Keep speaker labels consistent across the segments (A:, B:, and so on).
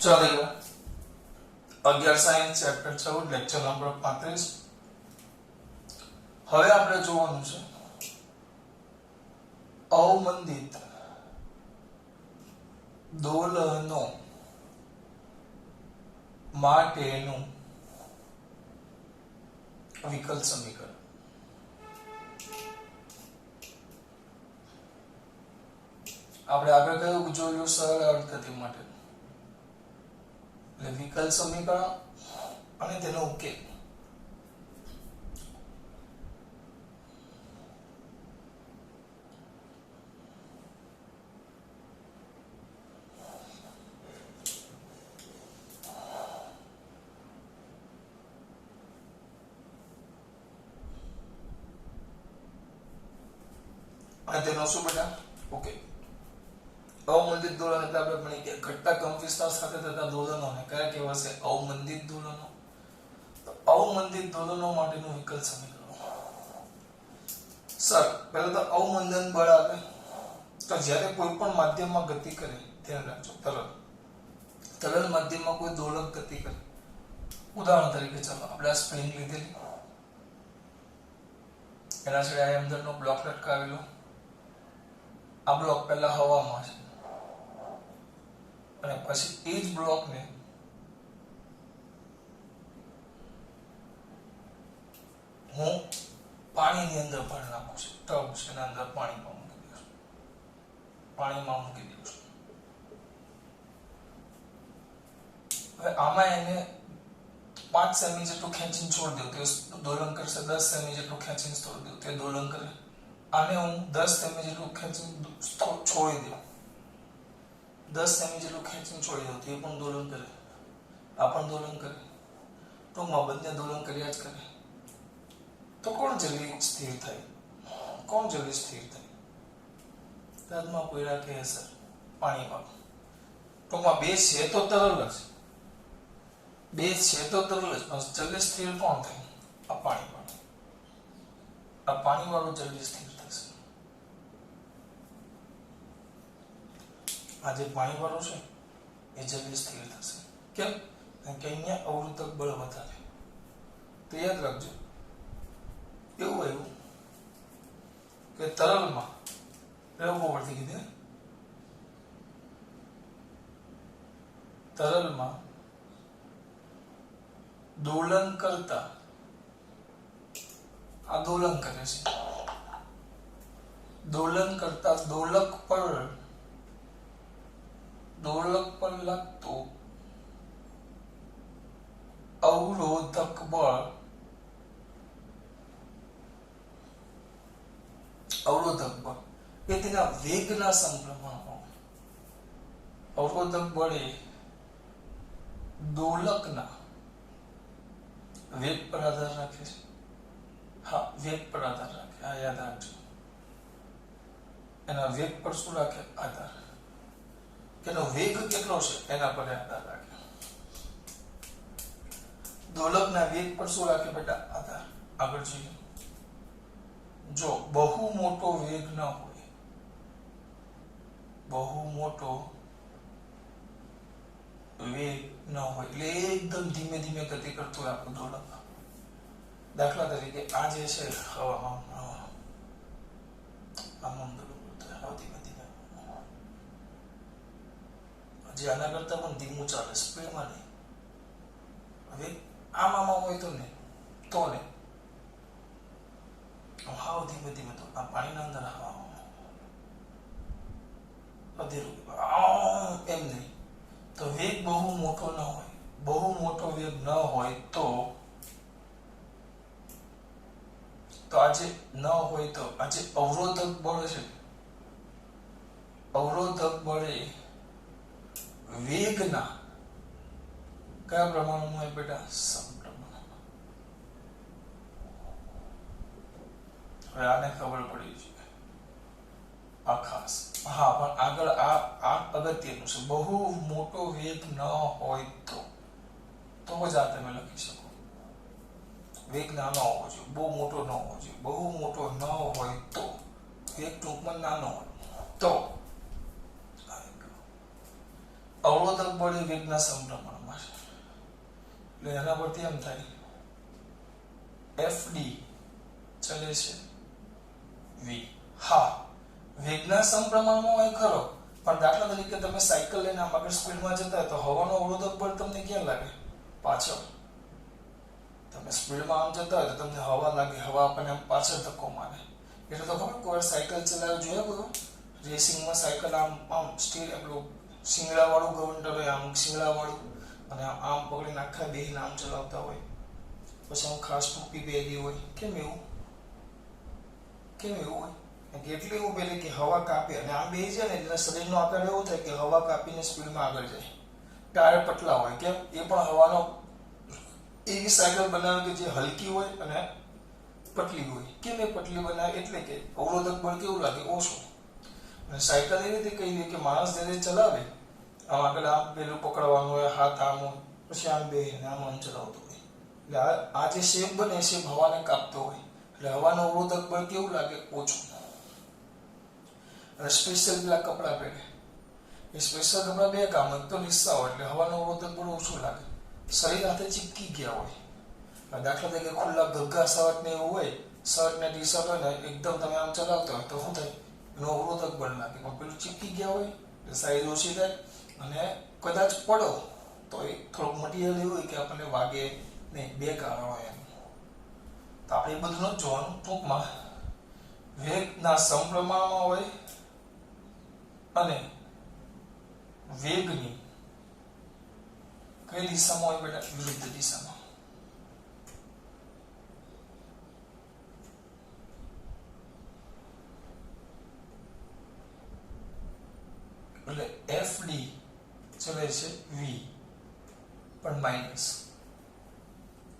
A: ચાલો 11 science chapter 14 lecture number 35. હવે આપણે જોવાનું છે અવમંદિત દોલનો માટેનું વિકલ સમીકરણ. આપણે આગળ કયું જોયું સરળ અર્થગતિ માટે એટલે વિકલ સમીકરણ અને તેનો ઉકેલ. અને તેનો શું બેટા ઉકેલ. અવમંદિત દોલન એટલે આપણે ભણી ગયા ઘટતા કંપવિસ્તાર સાથે થતા દોલનોને કયા કહેવાશે? અવમંદિત દોલનો. તો અવમંદિત દોલનો માટેનું વિકલ સમીકરણ. સર પહેલા તો અવમંદન બળ આવે તો જ્યારે કોઈ પણ માધ્યમમાં ગતિ કરે, ધ્યાન રાખજો, તરલ માધ્યમમાં કોઈ દોલક ગતિ કરે, ઉદાહરણ તરીકે ચાલો આપણે આ સ્પ્રિંગ લીધેલી, એના સિવાય અંદરનો બ્લોક લટકાવેલો. આ બ્લોક પહેલા હવામાં છે અને પછી એ જ બ્લોકને હું પાણીની અંદર ભરી નાખું છું. ટબ છે એના અંદર પાણીમાં મૂકી દઉં છું. હવે આમાં એને 5 સેમી જેટલું ખેંચીને છોડી દઉં તો દોલન કરશે. 10 સેમી જેટલું ખેંચીને છોડી દઉં તો દોલન કરે. આને હું 10 સેમી જેટલું ખેંચીને છોડી દઉં, 10 સેમી જેટલું ખેંચીને છોડી દઉં તો એ પણ દોલન કરે, આ પણ દોલન કરે. ટૂંકમાં બંને દોલન કર્યા જ કરે. તો કોણ જલ્દી સ્થિર થાય? તદમાં કોઈ રાખે સર પાણીમાં. ટૂંકમાં બે છે તો તરલ જ, પણ જલ્દી સ્થિર કોણ થાય? આ પાણી વાળું જલ્દી સ્થિર થશે. આ જે પાણી વાળું છે એ જલ્દી સ્થિર થશે. કેમ? કારણ કે અહીંયા અવરોધક બળ વધારે. તો યાદ રાખજો, એવું કે તરલમાં પ્રયોગો પરથી કીધું, તરલમાં દોલન કરતા આ દોલન કરે છે, દોલન કરતા દોલક પર લાગતો અવરોધક બળ એ તેના વેગના સમપ્રમાણમાં. અવરોધક બળ એ દોલકના વેગ પર આધાર રાખે છે. હા, વેગ પર આધાર રાખે. આ યાદ રાખજો, એના વેગ પર શું રાખે? આધાર. એનો વેગ કેટલો છે એના પર આધાર રાખે. દોલકના વેગ પર શું રાખે બેટા? આધાર. આગળ જોઈએ. જો બહુ મોટો વેગ ન હોય, એટલે એકદમ ધીમે ધીમે ગતિ કરતો હોય આપણું દોલક. દાખલા તરીકે આ જે છે હવામાં ધીમે ધીમે, હજી આના કરતા પણ ધીમું ચાલે, સ્પીડમાં નહીં. હવે આમાં હોય તો ને હાવ ધીમે ધીમે, તો આ પાણીના અંદર અધીરું એમ નહીં. તો વેગ બહુ મોટો ન હોય, વેગ ન હોય તો આજે ન હોય તો આજે અવરોધક બળ છે, અવરોધક બળે વેગના કયા પ્રમાણમાં હોય બેટા? સમપ્રમાણમાં. હવે આને ખબર પડી છે આ ખાસ. હા, પણ આગળ આ અગત્યનું છે. બહુ મોટો વેગ ન હોય તો જ આ તમે લખી શકો. વેગ નાનો હોવો જોઈએ, બહુ મોટો ન હોવો જોઈએ. બહુ મોટો ન હોય તો, વેગ ટૂંકમાં નાનો હોય તો અવરોધક બળ એ વેગના સમપ્રમાણમાં છે, એટલે એના પરથી એમ થાય FD ચલે છે V. હા, વેગના સમપ્રમાણમાં હોય ખરો, પણ દાખલા તરીકે તમે સાયકલ લઈને આમ આગળ સ્પીડમાં જતા હોય તો હવાનો અવરોધક બળ તમને ક્યાં લાગે? પાછળ. તમે સ્પીડમાં આમ જતા હોય તો તમને હવા લાગે, હવા આપણને આમ પાછળ ધક્કો મારે. એટલે તો ખબર કોઈ સાયકલ ચલાવ્યું જોયા બધું રેસિંગમાં સાયકલ આમ સ્ટીલ પેલું શિંગડા વાળું ગવર્નર હોય, આમ શિંગડા વાળું, અને આમ પકડીને આખા બેહીને આમ ચલાવતા હોય, પછી આમ ખાસ ટોપી પહેરી હોય. કેમ એવું હોય? કેટલી એવું પહેરે કે હવા કાપે, અને આમ બેહી જાય ને એટલે શરીરનો આકાર એવો થાય કે હવા કાપીને સ્પીડમાં આગળ જાય. ટાયર પતલા હોય, કેમ? એ પણ હવાનો એવી સાયકલ બનાવે કે જે હલકી હોય અને પતલી હોય. કેમ એ પતલી બનાવે? એટલે કે અવરોધક બળ કેવું લાગે? ઓછું. અને સાયકલ એવી રીતે કહી દે કે માણસ જ્યારે ચલાવે આમ આગળ આમ પેલું પકડવાનું હોય, હાથ આમ હોય, પછી આમ બેહીને આમ ચલાવતો હોય, એટલે આ જે શેપ બને એ શેપ હવાને કાપતો હોય, એટલે હવાનું અવરોધક બળ કેવું લાગે? ઓછું. અને સ્પેશિયલ પેલા કપડા પહેરે, એ સ્પેશિયલ કપડા બે કામ, એક તો લીસા હોય એટલે હવાનું અવરોધક બળ ઓછું લાગે, શરીર હાથે ચીપકી ગયા હોય. દાખલા તરીકે ખુલ્લા ગગ્ગા શર્ટ ને એવું હોય, શર્ટ ને ટી શર્ટ હોય ને એકદમ તમે આમ ચલાવતા હોય તો શું થાય? એનો અવરોધક બળ લાગે, પણ પેલું ચીપકી ગયા હોય એટલે સાઈઝ ઓછી થાય, અને કદાચ પડો તો એ થોડુંક મટીરિયલ એવું હોય કે આપણને વાગે નહીં. બે કારણ હોય એમ. તો આપણે એ બધું ન જોવાનું. ટૂંકમાં વેગના સમપ્રમાણમાં હોય અને વેગની કઈ દિશામાં હોય બેટા? વિરુદ્ધ દિશામાં. એટલે FD ચલે છે V પણ માઇનસ.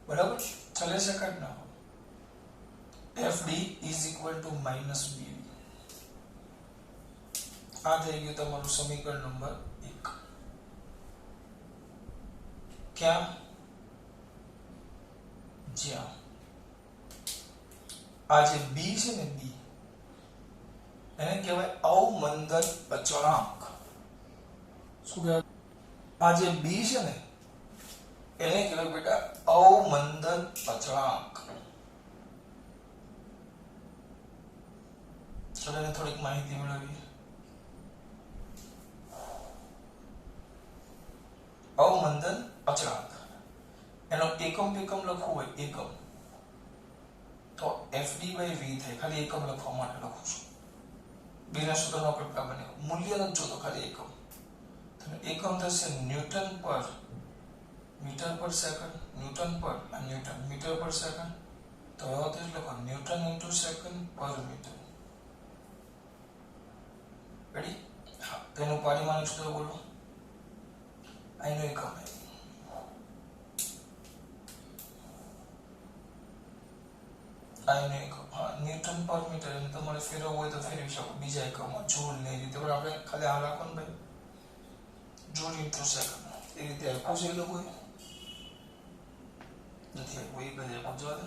A: બરાબર? ચલે છે કાઢ નાખો. FD is equal to minus BV. આ થઈ ગયું તમારું સમીકરણ નંબર 1. ક્યાં? જ્યાં આ જે B છે ને, B એને કહેવાય અવમંદન અચળાંક. શું કહેવાય? આ જે B છે ને એને કહેવાય બેટા અવમંદન અચળાંક. ચલો એને થોડીક માહિતી મેળવીએ. અવમંદન અચળાંક એનો એકમ લખવું હોય એકમ, તો FD/V થાય. ખાલી એકમ લખવા માટે લખું છું. બેના સૂત્રનો પ્રકાર બને. મૂલ્ય નથી જોતો, ખાલી એકમ. તો એકમ થશે ન્યૂટન પર મીટર પર સેકન્ડ, ન્યૂટન પર ન્યૂટન મીટર પર સેકન્ડ. તો એવો તો લખો ન્યૂટન ઇન્ટુ સેકન્ડ પર મીટર. રેડી? હા. તેનું પારિમાણિક સૂત્ર બોલો. આનો એકમ આનો એકમ. હા, ન્યૂટન પર મીટર. એને તમારે ફેરવવું હોય તો ફેરવી શકો બીજા એકમમાં, જૂલ ને એ રીતે. પણ આપણે ખાલી આ રાખો ને ભાઈ, જૂલ ઇન્ટુ સેકન્ડ એ રીતે આપ્યું છે. એ લોકો નથી આપ્યું, એક જ આપ્યું. જોવા દે.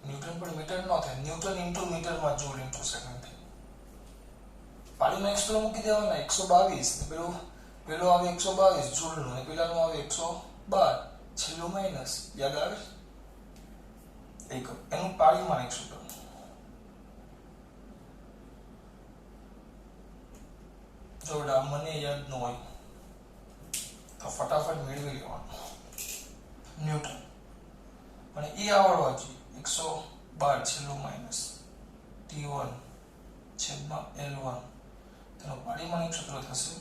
A: ન્યૂટન પર મીટર ન થાય, ન્યૂટન ઇન્ટુ મીટરમાં જૂલ ઇન્ટુ સેકન્ડ થાય. પાણીમાં 100 મૂકી દેવાના, 122. પેલો આવે 122 જૂલનું, અને પેલાનું આવે 112. છેલ્લું માઇનસ. યાદ આવે? એકમ. એનું પારિમાણિક સૂત્ર. જોડા મને યાદ ન હોય તો ફટાફટ મેળવી લેવાનું. ન્યૂટન અને એ આવડવા જોઈએ. 112 છેલ્લું માઇનસ T1 છેદમાં L1. તેનું પારિમાણિક સૂત્ર થશે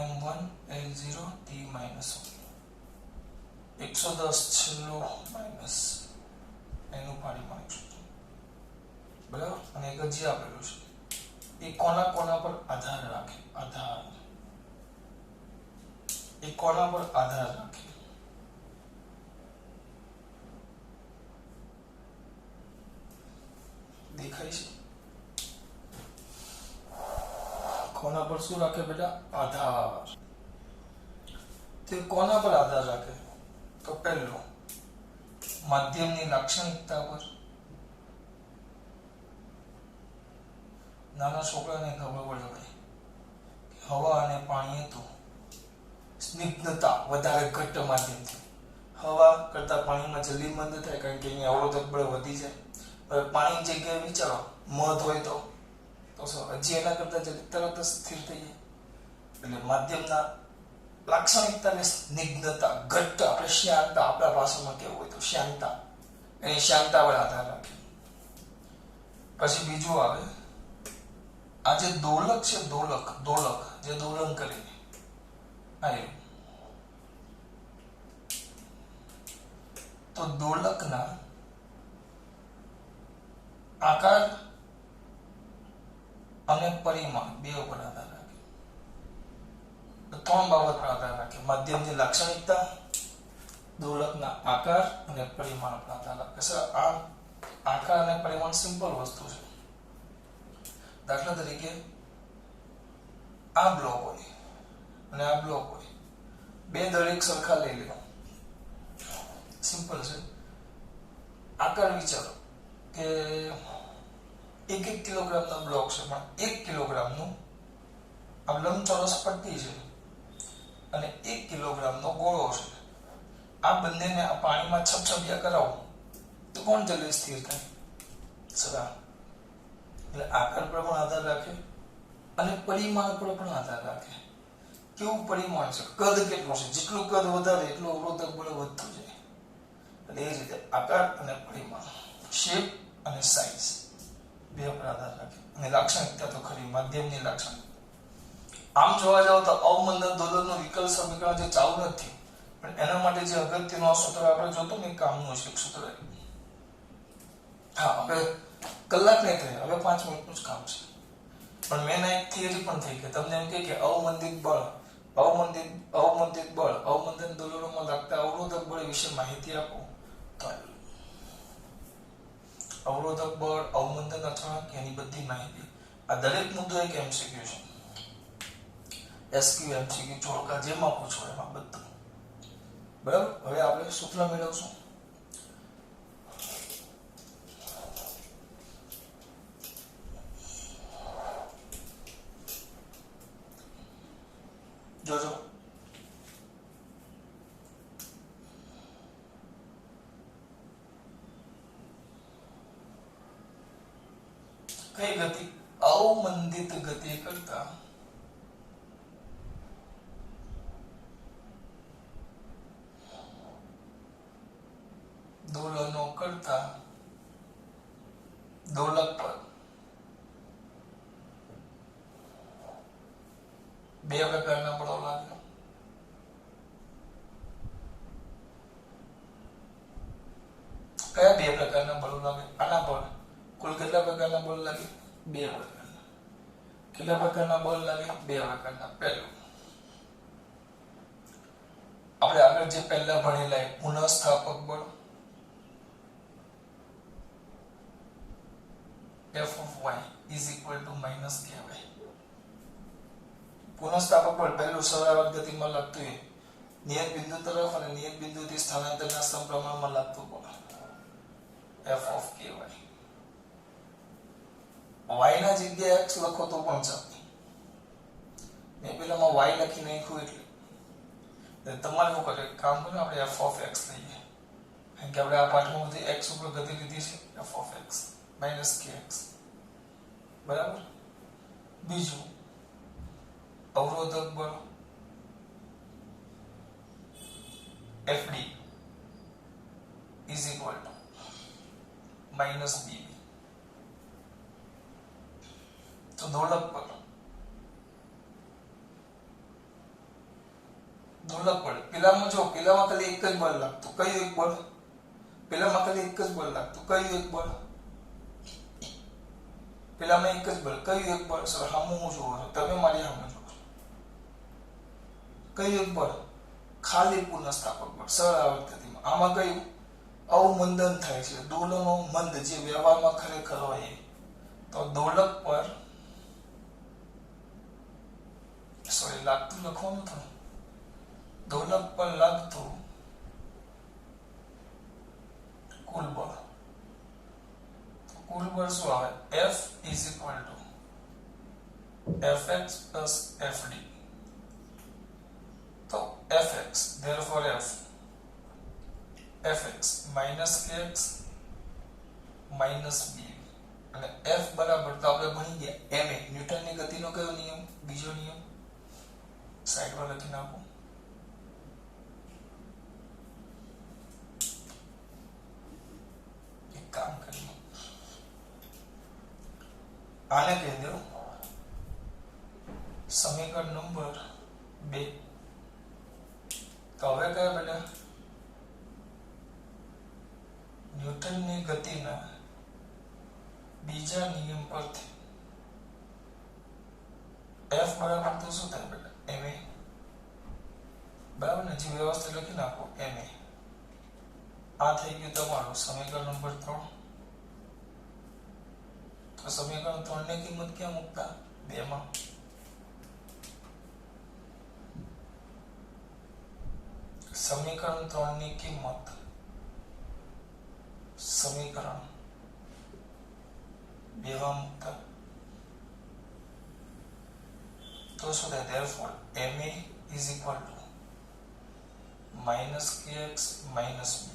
A: M1 L0 T minus 110 છેલ્લું માઇનસ એનું પારિમાણિક સૂત્ર. બરાબર? અને એક જ આપેલું છે. એ કોના પર આધાર રાખે? એ કોના પર આધાર રાખે? દેખાય છે? કોના પર શું રાખે બેટા? આધાર. તે કોના પર આધાર રાખે? તો પહેલો માધ્યમની લાક્ષણિકતા પર. નાના છોકરાને ખબર પડે ભાઈ કે હવા અને પાણી હતું સ્નિગ્ધતા વધારે ઘટ્ટ માધ્યમથી હવા કરતા પાણીમાં જલ્દી મંદ થાય કારણ કે અહીંયા અવરોધક બળ વધી જાય. હવે પાણીની જગ્યાએ વિચારો મધ હોય તો હજી એના કરતા જલ્દી તરત જ સ્થિર થઈ જાય. એટલે માધ્યમના લાક્ષણિકતાને સ્નિગ્ધતા ઘટ્ટ આપણે શ્યાનતા આપણા ભાષામાં કેવું હોય તો શ્યાનતા એની શ્યાનતા પર આધાર રાખે. પછી બીજું આવે આ જે દોલક છે દોલક જે દોલન કરે આવ્યું તો દોલકના આકાર અને પરિમાણ બે ઉપર આધાર રાખે. ત્રણ બાબત પર આધાર રાખે. માધ્યમની લાક્ષણિકતા, દોલકના આકાર અને પરિમાણ પર આધાર રાખે. સર આ આકાર અને પરિમાણ સિમ્પલ વસ્તુ છે. દાખલા તરીકે આ બ્લોક હોય અને આ બ્લોક હોય, બે દરેક સરખા લઈ લો, સિમ્પલ છે. આકાર વિચારો કે 1 કિલોગ્રામનો બ્લોક છે પણ 1 કિલોગ્રામનું આ લંબચોરસ પટ્ટી છે અને 1 કિલોગ્રામનો ગોળો છે. આ બંનેને આ પાણીમાં છપછપિયા કરાવો તો કોણ જલ્દી સ્થિર થાય? સરા. એટલે આકાર પર પણ આધાર રાખે અને પરિમાણ પર પણ આધાર રાખે. કેવું પરિમાણ છે, કદ કેટલું છે, જેટલું કદ વધારે એટલું અવરોધક બળ વધતું જાય. એટલે એ રીતે આકાર અને પરિમાણ, શેપ અને સાઇઝ બે પર આધાર રાખે. અને લાક્ષણિકતા તો ખરી માધ્યમની લાક્ષણિકતા. આમ જોવા જાવ તો અવમંદન દોલનનું વિકલ સમીકરણ જે ચાલુ નથી પણ એના માટે જે અગત્યનું આ સૂત્ર આપણે જોતું ને કામનું છે સૂત્ર. હા, હવે કલાક નહીં થાય, હવે 5 મિનિટનું જ કામ છે. પણ મેં એક થિયરી પણ થઈ કે તમને એમ કે અવમંદિત બળ, અવમંદન દોલનોમાં લાગતા અવરોધક બળ વિશે માહિતી આપો તો અવરોધક બળ, અવમંદન અચળાંક એની બધી માહિતી. આ દરેક મુદ્દો એક એમસીક્યુ છે. એસક્યુ એમસીક્યુ ચોળકા જેમાં પૂછો એમાં બધું. બરાબર. હવે આપણે સૂત્ર મેળવશું. જોજો કઈ ગતિ? અવમંદિત ગતિ કરતા દોલનો કરતા દોલક પર બે પ્રકારના બળો લાગે. કયા બે પ્રકારના બળો લાગે? આના પર કુલ કેટલા પ્રકારના બળ લાગે? બે પ્રકારના. કેટલા પ્રકારના બળ લાગે? બે પ્રકારના. પહેલું આપણે આગળ જે પહેલા ભણેલા પુનઃસ્થાપક બળ f of y is equal to minus ky. પુનઃસ્થાપક બળ પહેલું સરાવર્ત ગતિમાં લાગતું હોય નિયત બિંદુ તરફ અને નિયત બિંદુથી સ્થાનાંતરના સમપ્રમાણમાં લાગતું બળ f of ky. y ના જગ્યાએ x લખો તો પણ ચાલે. મેં પેલામાં y લખી નાખ્યું એટલે તમારે શું કરે કામ કરો, આપણે f of x લઈએ કારણ કે આપણે આ પાઠમાં બધી x ઉપર ગતિ લીધી છે. f of x minus kx. બરાબર. બીજું અવરોધક બળ FD is equal to minus BB. તો દોલક બળ પેલામાં જો પેલામાં ખાલી એક જ બળ લાગતું. કયું એક બળ? પેલામાં ખાલી એક જ બળ લાગતું. કયું એક બળ? પેલામાં એક જ બળ. કયું એક બળ? સર સામું હું જોઉં છું, તમે મારી સામે જોવો. કયું એક બળ? ખાલી પુનઃસ્થાપક બળ સરાવર્ત ગતિમાં. આમાં કયું? અવમંદન થાય છે, દોલનો મંદ જે વ્યવહારમાં ખરેખર હોય. તો દોલક પર સોરી લાગતું લખવાનું હતું. દોલક પર લાગતું કુલ બળ. કુલ બળ શું આવે? F is equal to fx plus fd. तो fx therefore fx minus kx minus b અને f બરાબર તો આપણે ભણી ગયા ma ન્યૂટનની ગતિનો કયો નિયમ બીજો નિયમ સાઈડ પર લખી નાખો. એક કામ કરીએ આને કહી દો સમીકરણ નંબર 2. તો હવે કયા બેટા ન્યૂટનની ગતિના બીજા નિયમ પરથી f બરાબર તો શું થાય બેટા ma બરાબર ને જે વ્યવસ્થિત લખી નાખો ma. આ થઈ ગયું તમારું સમીકરણ નંબર 3. તો સમીકરણ 3 ની કિંમત ક્યાં મૂકતા 2 માં. સમીકરણ 3 ની કિંમત સમીકરણ 2 માં મૂકતા તો શું થાય therefore ma is equal to minus kx minus b.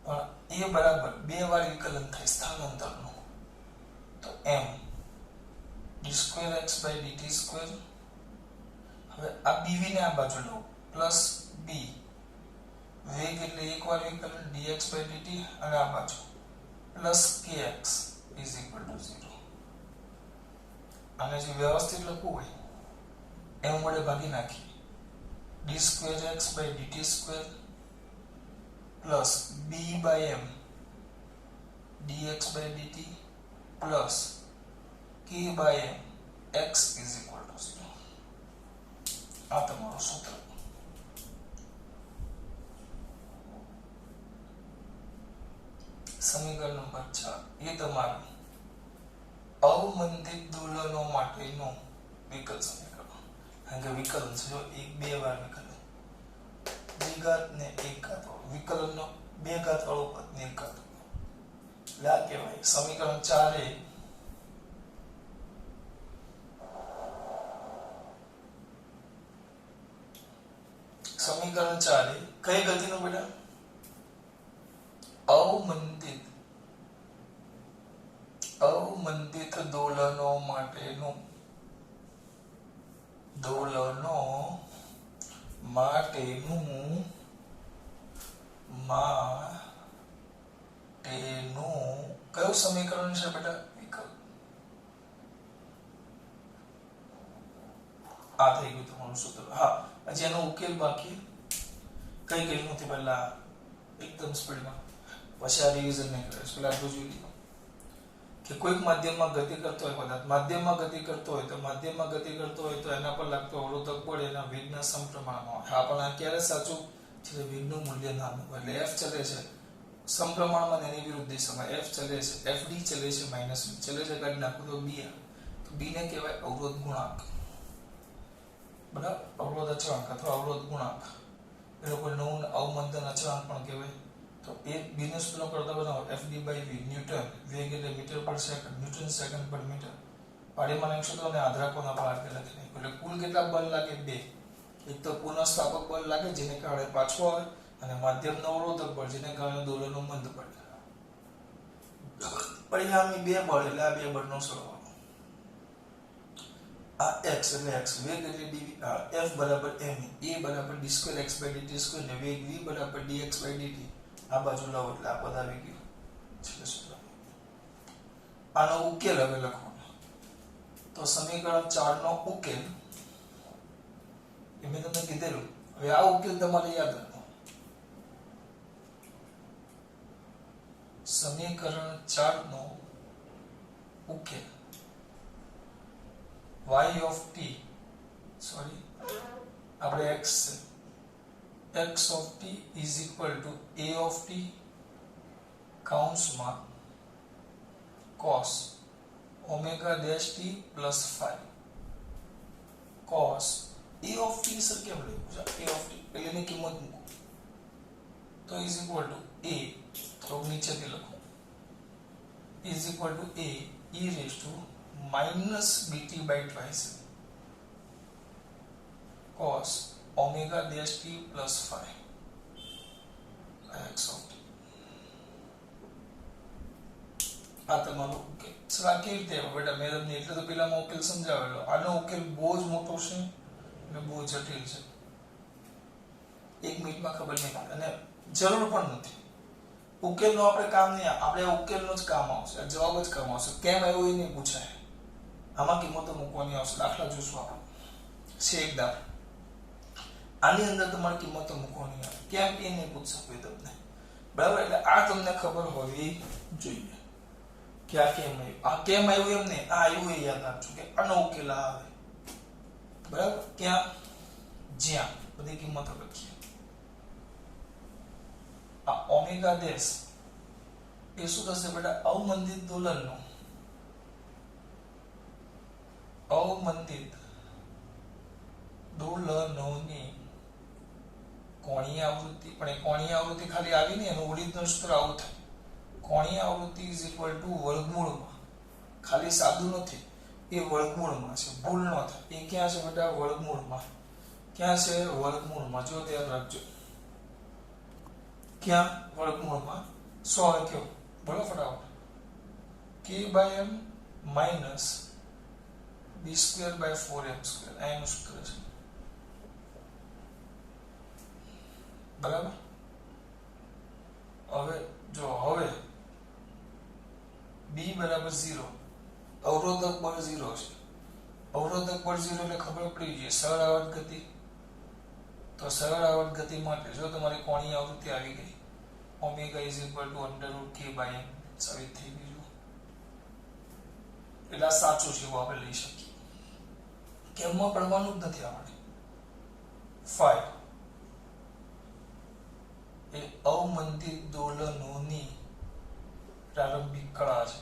A: પણ એ બરાબર 2 વાર વિકલન થાય સ્થાનાંતરનું તો m d square x by dt square. હવે આ bv ને આ બાજુ લો પ્લસ b વેગ એટલે એક વાર વિકલન dx by dt અને આ બાજુ plus kx is equal to 0. આને જે વ્યવસ્થિત લખવું હોય m વડે ભાગી નાખી d square x by dt square plus b by m dx by dt plus k by m x is equal to 0. આ તમારું સૂત્ર. સમીકરણ નંબર 4 એ તમારું અવમંદિત દોલનો માટેનું વિકલ સમીકરણ. કારણ કે વિકલન છે જો એક બે વાર વિકલન દ્વિઘાત ને એકઘાત વિકલનનો બે ઘાત વાળો પદ ને એક ઘાત એટલે આ કહેવાય સમીકરણ 4 એ સમીકરણ 4 એ કઈ ગતિનું બેટા અવમંદિત દોલનો માટેનું કયું સમીકરણ છે બેટા વિકલ્પ. આ થઈ ગયું તમારું સૂત્ર. હા હજી એનો ઉકેલ બાકી કઈ કઈ નથી પહેલા એકદમ સ્પીડમાં પછી આ રિવિઝન નહીં કરે પેલા આટલું જોઈ લીધું કે કોઈક માધ્યમમાં ગતિ કરતો હોય પદાર્થ માધ્યમમાં ગતિ કરતો હોય તો એના પર લાગતો અવરોધક બળ એના વેગના સમપ્રમાણમાં હોય. હા પણ આ ક્યારે સાચું છે વેગનું મૂલ્ય નાનું એટલે f ચલે છે સમપ્રમાણમાં એની વિરુદ્ધ દિશામાં f ચલે છે fd ચલે છે માઈનસ v ચલે છે કાઢી નાખો તો b ને કહેવાય અવરોધ ગુણાંક. બરાબર અવરોધ અચળાંક અથવા અવરોધ ગુણાંક એનો કોઈ નવું અવમંદન અચળાંક પણ કહેવાય. તો એ બીનો સૂત્ર કરતા બનાવો fd by v ન્યૂટન વેગ એટલે મીટર પર સેકન્ડ ન્યૂટન સેકન્ડ પર મીટર. પારિમાણિક સૂત્રોને આધારકોના પર આગળ લખી નાખ્યું એટલે કુલ કેટલા બળ લાગે 2. એક તો પુનઃસ્થાપક બળ લાગે જેને કારણે પાછું આવે અને માધ્યમનો અવરોધક બળ જેને કારણે દોલનનો મંદ બળ. પરિણામી 2 બળ એટલે આ 2 બળનો સરવાળો. આ x એટલે x વેગ એટલે dv f બરાબર ma a બરાબર d square x by dt square ને વેગ v બરાબર dx by dt આ બાજુ લાવો એટલે આ પદ આવી ગયું છે સૂત્ર. આનો ઉકેલ હવે લખવાનો તો સમીકરણ 4 નો ઉકેલ એ મેં તમને કીધેલું. હવે આ ઉકેલ તમારે યાદ રાખો. સમીકરણ 4 નો ઉકેલ y of t sorry આપણે x છે x of t is equal to a of t કૌંસમાં cos omega dash t plus phi cos a of t sir કેમ લખ્યું છે a of t એટલે એની કિંમત મૂકો તો is equal to a તો નીચેથી લખો is equal to a e raised to minus BT by twice cos omega dash T plus 5 x of T. આ તમારો ઉકેલ છે। આ કેવી રીતે બેટા મેળવની એટલે તો પેલામાં ઉકેલ સમજાવેલો, આનો ઉકેલ બહુ જ મોટો છે અને બહુ જટિલ છે, 1 મિનિટમાં ખબર નહીં પડે અને જરૂર પણ નથી। ઉકેલનો આપણે કામ નહીં, આપણે ઉકેલનો જ કામ આવશે, જવાબ જ કામ આવશે, કેમ આવ્યો એ નહીં પૂછાય, આમાં કિંમતો મૂકવાની આવશે। દાખલા જોશું આપણે છે એક દાખલો, આની અંદર તમારે કિંમતો મૂકવાની આવે, કેમ એ નહીં પૂછશે કોઈ તમને, બરાબર। એટલે આ તમને ખબર હોવી જોઈએ કે આ કેમ આવ્યું, આ કેમ આવ્યું એમ નહીં, આ આવ્યું એ યાદ રાખજો કે આનો ઉકેલ આવે, બરાબર। ક્યાં? જ્યાં બધી કિંમતો લખીએ, આ ઓમેગા ડેશ એ શું થશે બેટા? અવમંદિત દોલનનો, અવમંદિત દોલનોની કોણીય આવૃત્તિ, પણ એ કોણીય આવૃત્તિ ખાલી આવી નહીં, એનું ઓરિજિનલ સૂત્ર આવું થાય, કોણીય આવૃત્તિ ઇઝ ઇક્વલ ટુ વર્ગમૂળમાં, ખાલી સાદું નથી, એ વર્ગમૂળમાં છે, ભૂલ ન થાય, એ ક્યાં છે બેટા? વર્ગમૂળમાં। ક્યાં છે? વર્ગમૂળમાં, જો ધ્યાન રાખજો, ક્યાં? વર્ગમૂળમાં। 100 લખ્યો, બોલો ફટાફટ, k by m minus b square by 4m², આ એનું સૂત્ર છે, બરાબર। હવે જો, હવે b બરાબર 0, અવરોધક બળ 0 છે, અવરોધક બળ 0 એટલે ખબર પડી ગઈ સરળ આવર્ત ગતિ, તો સરળ આવર્ત ગતિ માટે જો તમારી કોણીય આવૃત્તિ આવી ગઈ, omega is equal to √k by m, સાબિત થઈ ગયું, એટલે આ સાચું છે એવું આપણે લઈ શકીએ, કેમમાં પડવાનું જ નથી આપણે। 5 એ અવમંદિત દોલનોની પ્રારંભિક કળા છે,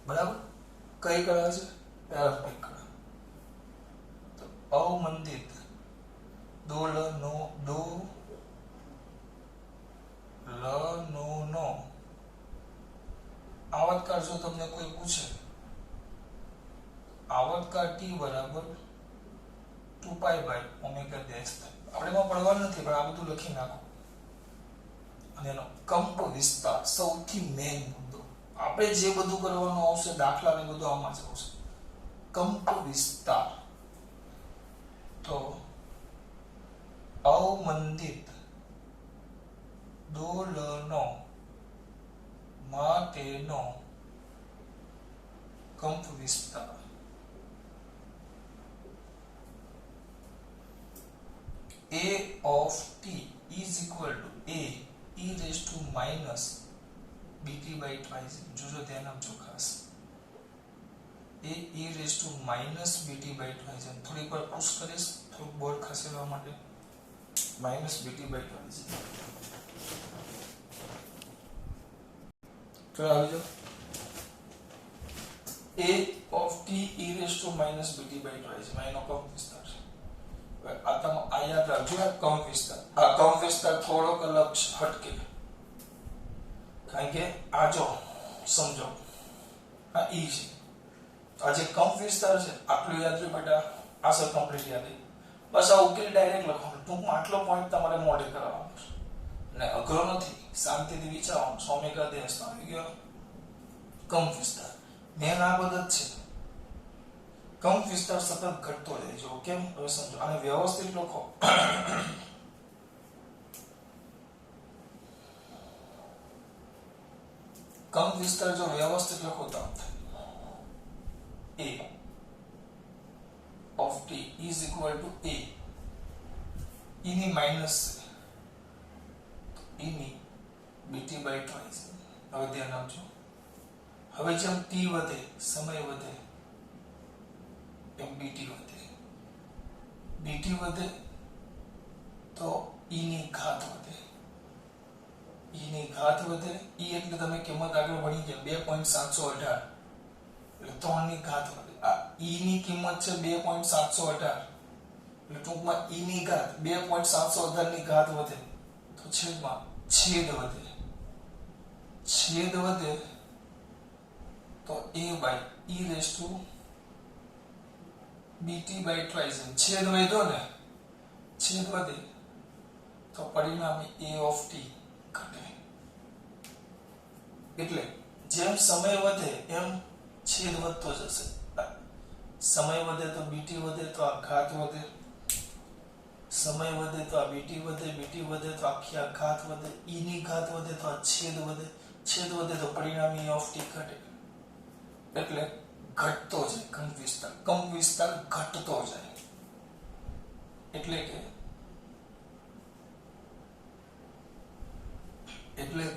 A: બરાબર। કઈ કળા છે? પ્રારંભિક કળા। તો અવમંદિત દોલનોનો આવર્તકાળ જો તમને કોઈ પૂછે, આવર્તકાળ t બરાબર 2π બાય ઓમેગા ડેશ થાય, આપણે એમાં પડવાનું નથી પણ આ બધું લખી નાખો। અને એનો કંપ વિસ્તાર સૌથી મેઇન મુદ્દો, આપણે જે બધું કરવાનું આવશે દાખલા ને બધું આમાં જ આવશે, કંપ વિસ્તાર। તો અવમંદિત દોલનો માટેનો કંપ વિસ્તાર A of t is equal to a e raised to minus bt by twice, જો ધ્યાન આપજો ખાસ, a e raised to minus bt by twice, થોડીક વાર પુશ કરીશ થોડુંક બોર્ડ ખસેડવા માટે, minus bt by twice, તો આવી જાઓ, a of t e raised to minus bt by twice, એનો કંપ વિસ્તાર છે। આ યાદ રાખજો, આ કંપ વિસ્તાર થોડોક અલગ હટકે, કારણ કે આ જો સમજો આ ઈ છે, આ જે કંપ વિસ્તાર છે આટલું યાદ રહ્યું બેટા, આ સર કમ્પ્લીટ યાદ રહી, બસ આ ઉકેલ ડાયરેક્ટ લખવાનો, ટૂંકમાં આટલો પોઈન્ટ તમારે મોઢે કરાવવાનો છે ને અઘરો નથી, શાંતિથી વિચારવાનું, ઓમેગા ડેશ આવી ગયો કંપ વિસ્તાર, મેન આ પદ જ છે, કંપ વિસ્તાર સતત ઘટતો રહે છે, કેમ? હવે સમજો, આને વ્યવસ્થિત લખો, કંપ વિસ્તાર જો વ્યવસ્થિત લખો તો a of t is equal to a, e ની માઈનસ e ની bt by twice। હવે ધ્યાન આપજો, હવે જેમ t વધે, સમય વધે, એમ bt વધે, bt વધે તો e ની ઘાત વધે, e ની ઘાત વધે, e એટલે તમે કિંમત આગળ ભણી ગયા 2.718, એટલે 3 ની ઘાત વધે, આ e ની કિંમત છે 2.718, એટલે ટૂંકમાં e ની ઘાત 2.718 ની ઘાત વધે તો છેદમાં છેદ વધે, છેદ વધે તો a by e raise to bt by twice m. છેદ વધ્યો ને, છેદ વધે તો પરિણામી a ઓફ t ઘટે. એટલે જેમ સમય વધે એમ છેદ વધતો જશે. સમય વધે તો bt વધે તો આ ઘાત વધે, સમય વધે તો આ bt વધે, bt વધે તો આખી આ ઘાત વધે, e ની ઘાત વધે તો આ છેદ વધે, છેદ વધે તો પરિણામી a ઓફ t ઘટે. એટલે ઘટતો જાય કંપ વિસ્તાર ઘટતો જાય. એટલે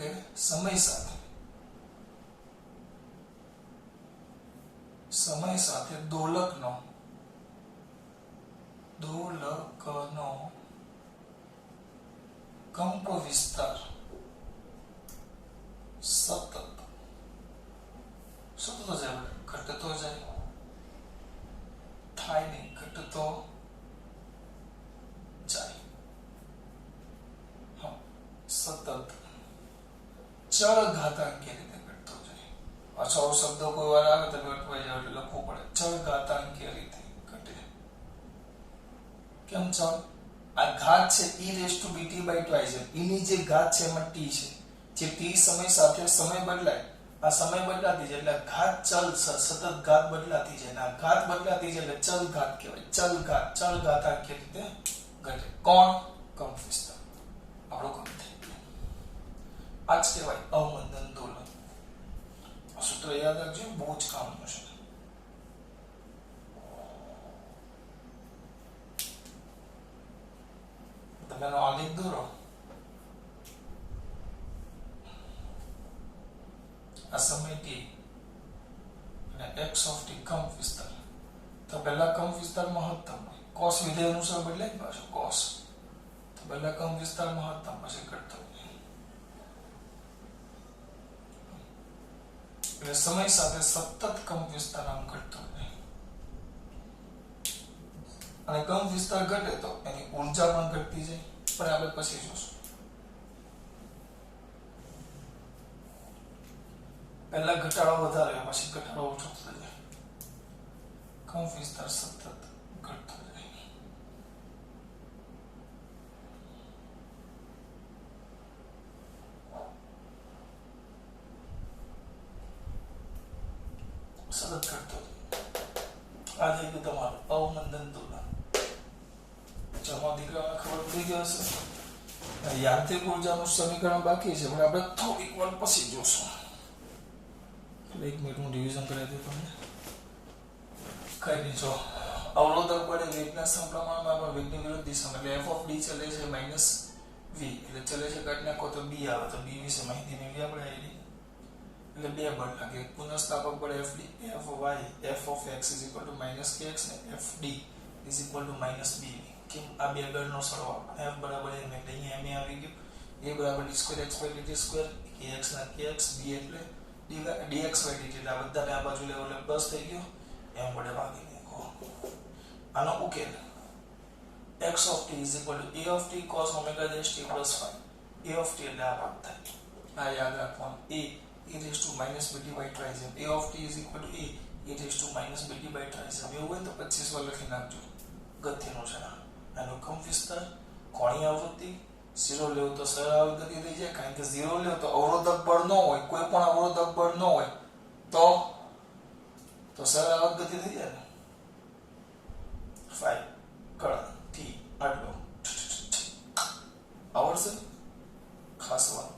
A: કે સમય સાથે દોલકનો કંપ વિસ્તાર સતત જાય, ઘટતો જાય, થાય નહીં, ઘટતો જાય. હા, સતત ચળ ઘાતાંકીય રીતે ઘટતો જાય. પાછો શબ્દો કોઈ વાર આવે તો અટવાઈ જાય એટલે લખવું પડે. ચળ ઘાતાંકીય રીતે ઘટે. કેમ ચળ? આ ઘાત છે e raise to bt by twice m. e ની જે ઘાત છે એમાં t છે. જે t સમય સાથે સમય બદલાય, આ સમય બદલાતી જાય એટલે ઘાત ચલ સતત ઘાત બદલાતી જાય. આ ઘાત બદલાતી જાય એટલે ચલ ઘાત કહેવાય. ચલ ઘાતાંકીય રીતે ઘટે. કોણ? કંપ વિસ્તાર. આપણો કંપ થઈ ગયો. આ જ કહેવાય અવમંદન દોલન. આ સૂત્ર યાદ રાખજો, બહુ જ કામનું છે. તમે આલેખ દોરો. આ સમય t અને x ઓફ t કંપ વિસ્તાર. તો પહેલા કંપ વિસ્તાર મહત્તમ હોય, cos વિધેય અનુસાર બદલાય પાછો cos. તો પહેલા કંપ વિસ્તાર મહત્તમ, પછી ઘટતો હોય. એટલે સમય સાથે સતત કંપ વિસ્તાર આમ ઘટતો હોય. અને કંપ વિસ્તાર ઘટે તો એની ઊર્જા પણ ઘટતી જાય, પણ આપણે પછી જોશું. પહેલા ઘટાડો વધારે, પછી ઘટાડો ઓછો થતો જાય. કંપ વિસ્તાર સતત ઘટતો જાય. સતત ઘટતો જાય. આ થઈ ગયું તમારું અવમંદન દોલન. જમા દીકરાને ખબર પડી ગઈ હશે. યાંત્રિક ઊર્જાનું સમીકરણ બાકી છે, પણ આપણે થોડીક વાર પછી જોશું. એક મિનિટ હું રિવિઝન કરી દઉં તમને. કઈ નહીં, જો અવરોધક બળે વેગના સમપ્રમાણમાં પણ વેગની વિરુદ્ધ દિશામાં, એટલે f ઓફ d ચલે છે માઇનસ v, એટલે ચલે છે કાઢી નાખો તો b આવે. તો b વિશે માહિતી મેળવી આપણે આવી. એટલે બે બળ લાગે. એક પુનઃસ્થાપક બળ fd, f of x is equal to minus kx ને fd is equal to minus b. કેમ? આ બે બળનો સરવાળો. f બરાબર m એટલે અહીંયા m આવી ગયું. a બરાબર d square x by dt square, kx ના kx, b એટલે dx by dt, એટલે આ બધાને આ બાજુ લેવો એટલે પ્લસ થઈ ગયો. m વડે ભાગી નાખો. આનો ઉકેલ x of t is equal to a of t cos omega dash t plus phi. a of t એટલે આ ભાગ થાય. આ યાદ રાખવાનું. a e raised to minus bt by twice m. a of t is equal to a e raised to minus bt by twice m. એવું હોય તો 25 વાર લખી નાખજો. ગતિનો છે આનો કંપ વિસ્તાર, કોણીય આવૃત્તિ. 0 લેવો તો સરળ આવૃત્તિ થઈ જાય, કારણ કે 0 લેવો તો અવરોધક બળ ન હોય, કોઈ પણ અવરોધક બળ ન હોય તો સરળ આવૃત્તિ થઈ જાય ને. 5 કળ t આટલો આવડશે ખાસ વાત.